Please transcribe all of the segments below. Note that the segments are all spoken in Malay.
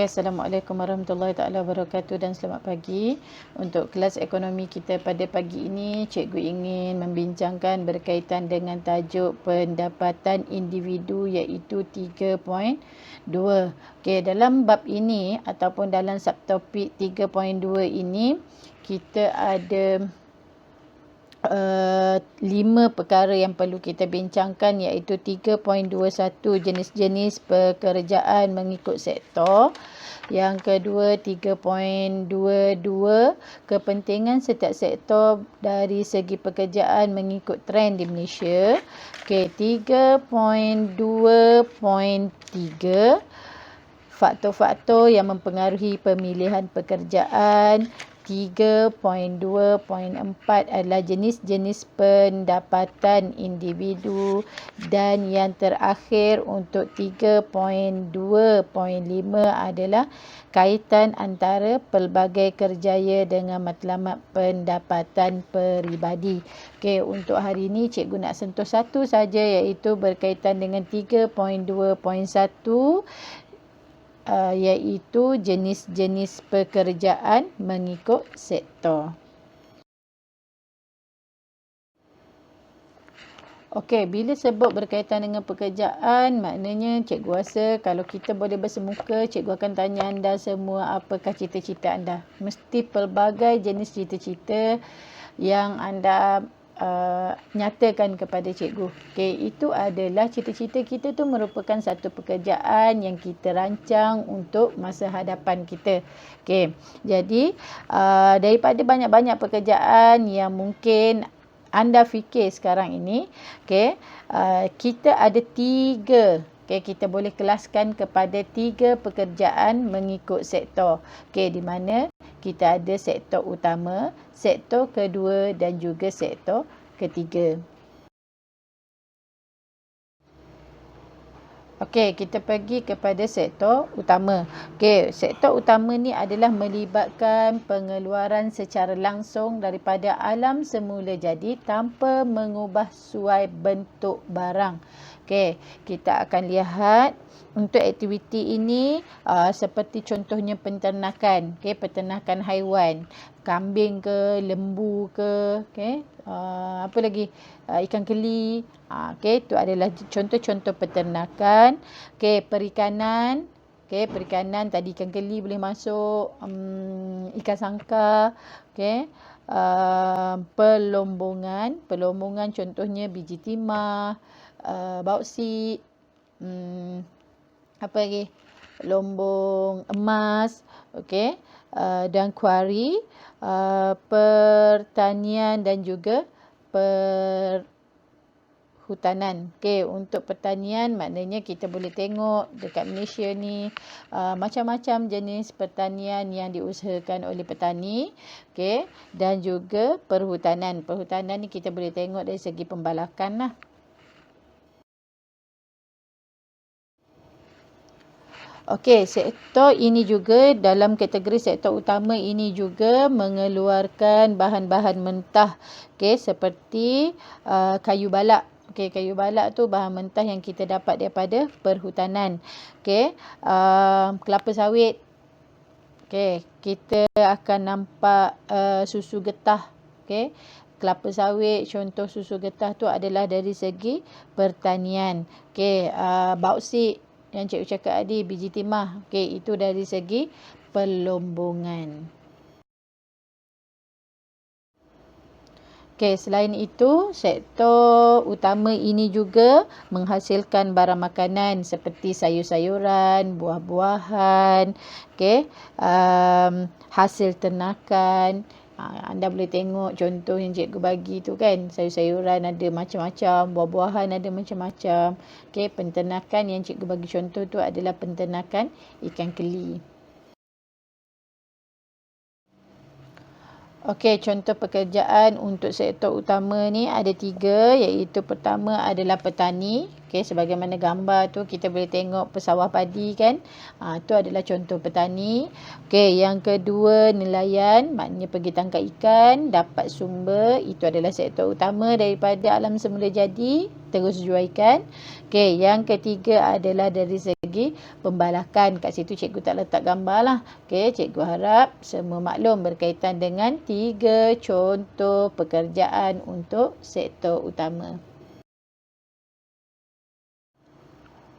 Okay, Assalamualaikum warahmatullahi taala wabarakatuh dan selamat pagi. Untuk kelas ekonomi kita pada pagi ini, cikgu ingin membincangkan berkaitan dengan tajuk pendapatan individu iaitu 3.2. Okay, dalam bab ini ataupun dalam subtopik 3.2 ini, kita ada 5 perkara yang perlu kita bincangkan iaitu 3.21 jenis-jenis pekerjaan mengikut sektor. Yang kedua 3.22 kepentingan setiap sektor dari segi pekerjaan mengikut trend di Malaysia. Okey, 3.2.3 faktor-faktor yang mempengaruhi pemilihan pekerjaan. 3.2.4 adalah jenis-jenis pendapatan individu, dan yang terakhir untuk 3.2.5 adalah kaitan antara pelbagai kerjaya dengan matlamat pendapatan peribadi. Okey, untuk hari ini cikgu nak sentuh satu saja iaitu berkaitan dengan 3.2.1 iaitu jenis-jenis pekerjaan mengikut sektor. Okey, bila sebut berkaitan dengan pekerjaan, maknanya cikgu rasa kalau kita boleh bersemuka, cikgu akan tanya anda semua apakah cita-cita anda. Mesti pelbagai jenis cita-cita yang anda nyatakan kepada cikgu. Okey, itu adalah cita-cita kita tu merupakan satu pekerjaan yang kita rancang untuk masa hadapan kita. Okey, jadi daripada banyak-banyak pekerjaan yang mungkin anda fikir sekarang ini, okey, kita ada 3. Okey, kita boleh kelaskan kepada 3 pekerjaan mengikut sektor. Okey, di mana kita ada sektor utama, sektor kedua dan juga sektor ketiga. Okey, kita pergi kepada sektor utama. Okey, sektor utama ni adalah melibatkan pengeluaran secara langsung daripada alam semula jadi tanpa mengubah suai bentuk barang. Okey, kita akan lihat untuk aktiviti ini seperti contohnya penternakan, okey, peternakan haiwan, kambing ke, lembu ke, okey, apa lagi, ikan keli, okey, itu adalah contoh-contoh peternakan. Okey, perikanan, okey, perikanan tadi ikan keli boleh masuk, ikan sangkar, okey. Pelombongan contohnya biji timah, bauksit, apa lagi, lombong emas, okey, dan kuari, pertanian dan juga perhutanan. Okey, untuk pertanian maknanya kita boleh tengok dekat Malaysia ni macam-macam jenis pertanian yang diusahakan oleh petani. Okey, dan juga perhutanan. Perhutanan ni kita boleh tengok dari segi pembalakan lah. Okey, sektor ini juga dalam kategori sektor utama ini juga mengeluarkan bahan-bahan mentah. Okey, seperti kayu balak. Okey, kayu balak tu bahan mentah yang kita dapat daripada perhutanan. Okey, kelapa sawit. Okey, kita akan nampak susu getah. Okey, kelapa sawit, contoh susu getah tu adalah dari segi pertanian. Okey, bauksit yang cikgu cakap tadi, biji timah. Okey, itu dari segi pelombongan. Okey, selain itu, sektor utama ini juga menghasilkan barang makanan seperti sayur-sayuran, buah-buahan, okey, hasil ternakan. Anda boleh tengok contoh yang cikgu bagi tu kan, sayur-sayuran ada macam-macam, buah-buahan ada macam-macam. Okey, penternakan yang cikgu bagi contoh tu adalah penternakan ikan keli. Okey, contoh pekerjaan untuk sektor utama ni ada 3, iaitu pertama adalah petani. Okey, sebagaimana gambar tu kita boleh tengok pesawah padi kan. Tu adalah contoh petani. Okey, yang kedua nelayan, maknanya pergi tangkap ikan, dapat sumber, itu adalah sektor utama daripada alam semula jadi. keterusjuaikan. Okey, yang ketiga adalah dari segi pembalakan. Kat situ cikgu tak letak gambar lah. Okey, cikgu harap semua maklum berkaitan dengan 3 contoh pekerjaan untuk sektor utama.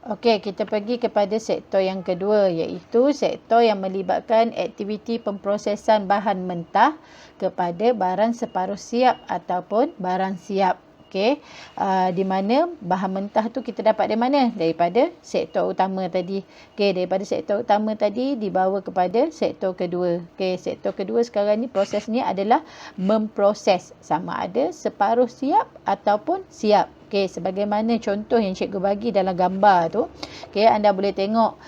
Okey, kita pergi kepada sektor yang kedua, iaitu sektor yang melibatkan aktiviti pemprosesan bahan mentah kepada barang separuh siap ataupun barang siap. Okey, di mana bahan mentah tu kita dapat dari mana? Daripada sektor utama tadi. Okey, daripada sektor utama tadi dibawa kepada sektor kedua. Okey, sektor kedua sekarang ni proses ni adalah memproses sama ada separuh siap ataupun siap. Okey, sebagaimana contoh yang cikgu bagi dalam gambar tu. Okey, anda boleh tengok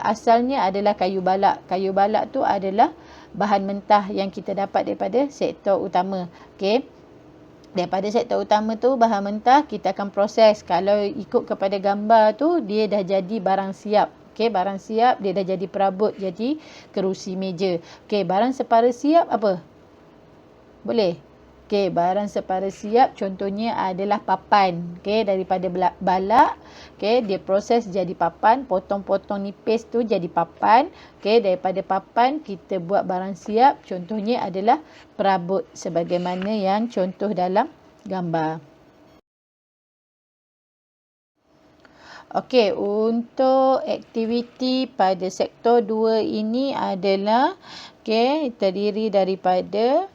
asalnya adalah kayu balak. Kayu balak tu adalah bahan mentah yang kita dapat daripada sektor utama. Okey. Daripada sektor utama tu bahan mentah kita akan proses. Kalau ikut kepada gambar tu dia dah jadi barang siap. Okey, barang siap dia dah jadi perabot, jadi kerusi meja. Okey, barang separuh siap apa? Boleh? Okey, barang separuh siap contohnya adalah papan. Okey, daripada balak, okey, dia proses jadi papan, potong-potong nipis tu jadi papan. Okey, daripada papan kita buat barang siap, contohnya adalah perabot sebagaimana yang contoh dalam gambar. Okey, untuk aktiviti pada sektor 2 ini adalah terdiri daripada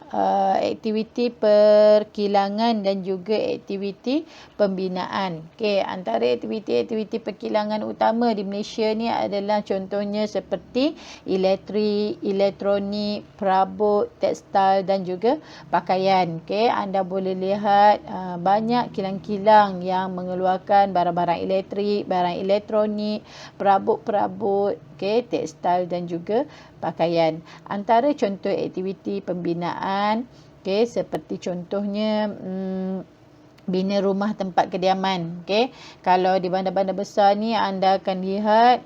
aktiviti perkilangan dan juga aktiviti pembinaan. Okey, antara aktiviti-aktiviti perkilangan utama di Malaysia ni adalah contohnya seperti elektrik, elektronik, perabot, tekstil dan juga pakaian. Okey, anda boleh lihat banyak kilang-kilang yang mengeluarkan barang-barang elektrik, barang elektronik, perabot-perabot, tekstil dan juga pakaian. Antara contoh aktiviti pembinaan, seperti contohnya bina rumah tempat kediaman. Kalau di bandar-bandar besar ni anda akan lihat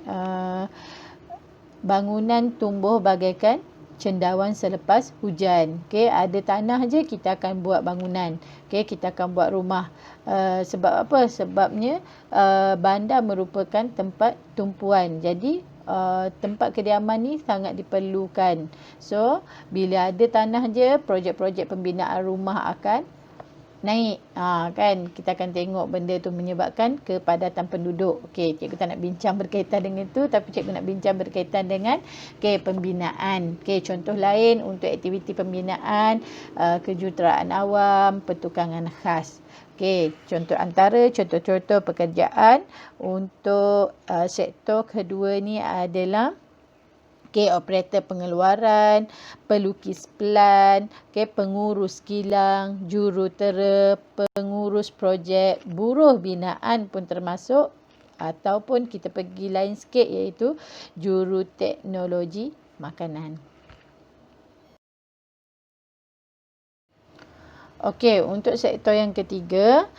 bangunan tumbuh bagaikan cendawan selepas hujan. Ada tanah je kita akan buat bangunan. Kita akan buat rumah. Sebab apa? Sebabnya bandar merupakan tempat tumpuan. Jadi tempat kediaman ni sangat diperlukan. So, bila ada tanah je, projek-projek pembinaan rumah akan naik. Kan kita akan tengok benda tu menyebabkan kepadatan penduduk. Okey, cikgu tak nak bincang berkaitan dengan itu, tapi cikgu nak bincang berkaitan dengan pembinaan. Contoh lain untuk aktiviti pembinaan, kejuruteraan awam, pertukangan khas. Contoh-contoh pekerjaan untuk sektor kedua ni adalah operator pengeluaran, pelukis pelan, pengurus kilang, jurutera, pengurus projek, buruh binaan pun termasuk, ataupun kita pergi lain sikit iaitu juruteknologi makanan. Okey, untuk sektor yang ketiga,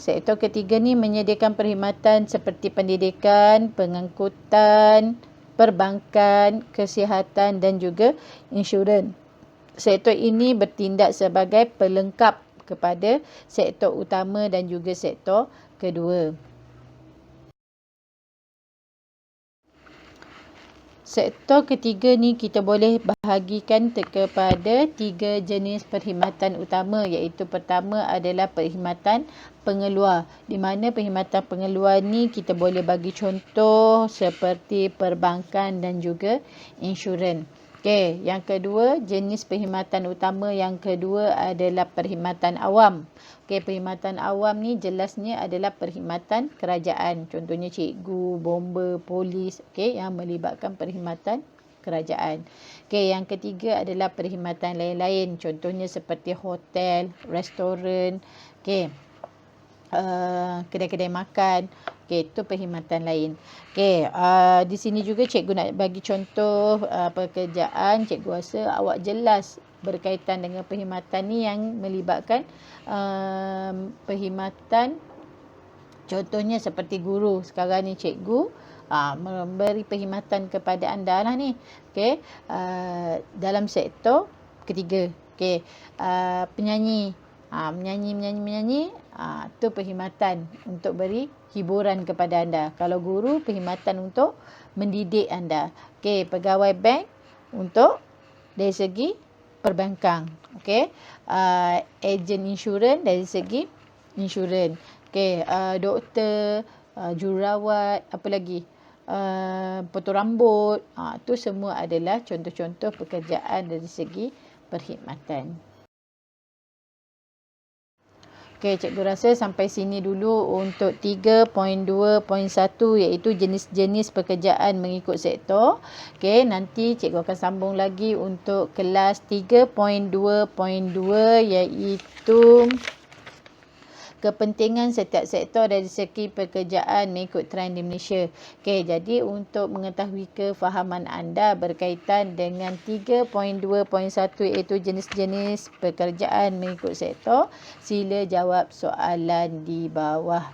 sektor ketiga ni menyediakan perkhidmatan seperti pendidikan, pengangkutan, perbankan, kesihatan dan juga insurans. Sektor ini bertindak sebagai pelengkap kepada sektor utama dan juga sektor kedua. Sektor ketiga ni kita boleh bahagikan kepada 3 jenis perkhidmatan utama, iaitu pertama adalah perkhidmatan pengeluar. Di mana perkhidmatan pengeluar ni kita boleh bagi contoh seperti perbankan dan juga insurans. Yang kedua, jenis perkhidmatan utama yang kedua adalah perkhidmatan awam. Perkhidmatan awam ni jelasnya adalah perkhidmatan kerajaan. Contohnya cikgu, bomba, polis, yang melibatkan perkhidmatan kerajaan. Yang ketiga adalah perkhidmatan lain-lain. Contohnya seperti hotel, restoran, kedai-kedai makan. Itu perkhidmatan lain. Di sini juga cikgu nak bagi contoh pekerjaan. Cikgu rasa awak jelas berkaitan dengan perkhidmatan ni yang melibatkan perkhidmatan, contohnya seperti guru. Sekarang ni cikgu memberi perkhidmatan kepada anda lah ni. Dalam sektor ketiga. Penyanyi, Menyanyi. Tu perkhidmatan untuk beri hiburan kepada anda. Kalau guru, perkhidmatan untuk mendidik anda. Okey, pegawai bank untuk dari segi perbankan. Okey, ejen insurans dari segi insurans. Okey, doktor, jururawat, apa lagi? Potong rambut. Tu semua adalah contoh-contoh pekerjaan dari segi perkhidmatan. Okey, cikgu rasa sampai sini dulu untuk 3.2.1 iaitu jenis-jenis pekerjaan mengikut sektor. Okey, nanti cikgu akan sambung lagi untuk kelas 3.2.2 iaitu kepentingan setiap sektor dari segi pekerjaan mengikut trend di Malaysia. Okey, jadi untuk mengetahui kefahaman anda berkaitan dengan 3.2.1 iaitu jenis-jenis pekerjaan mengikut sektor, sila jawab soalan di bawah.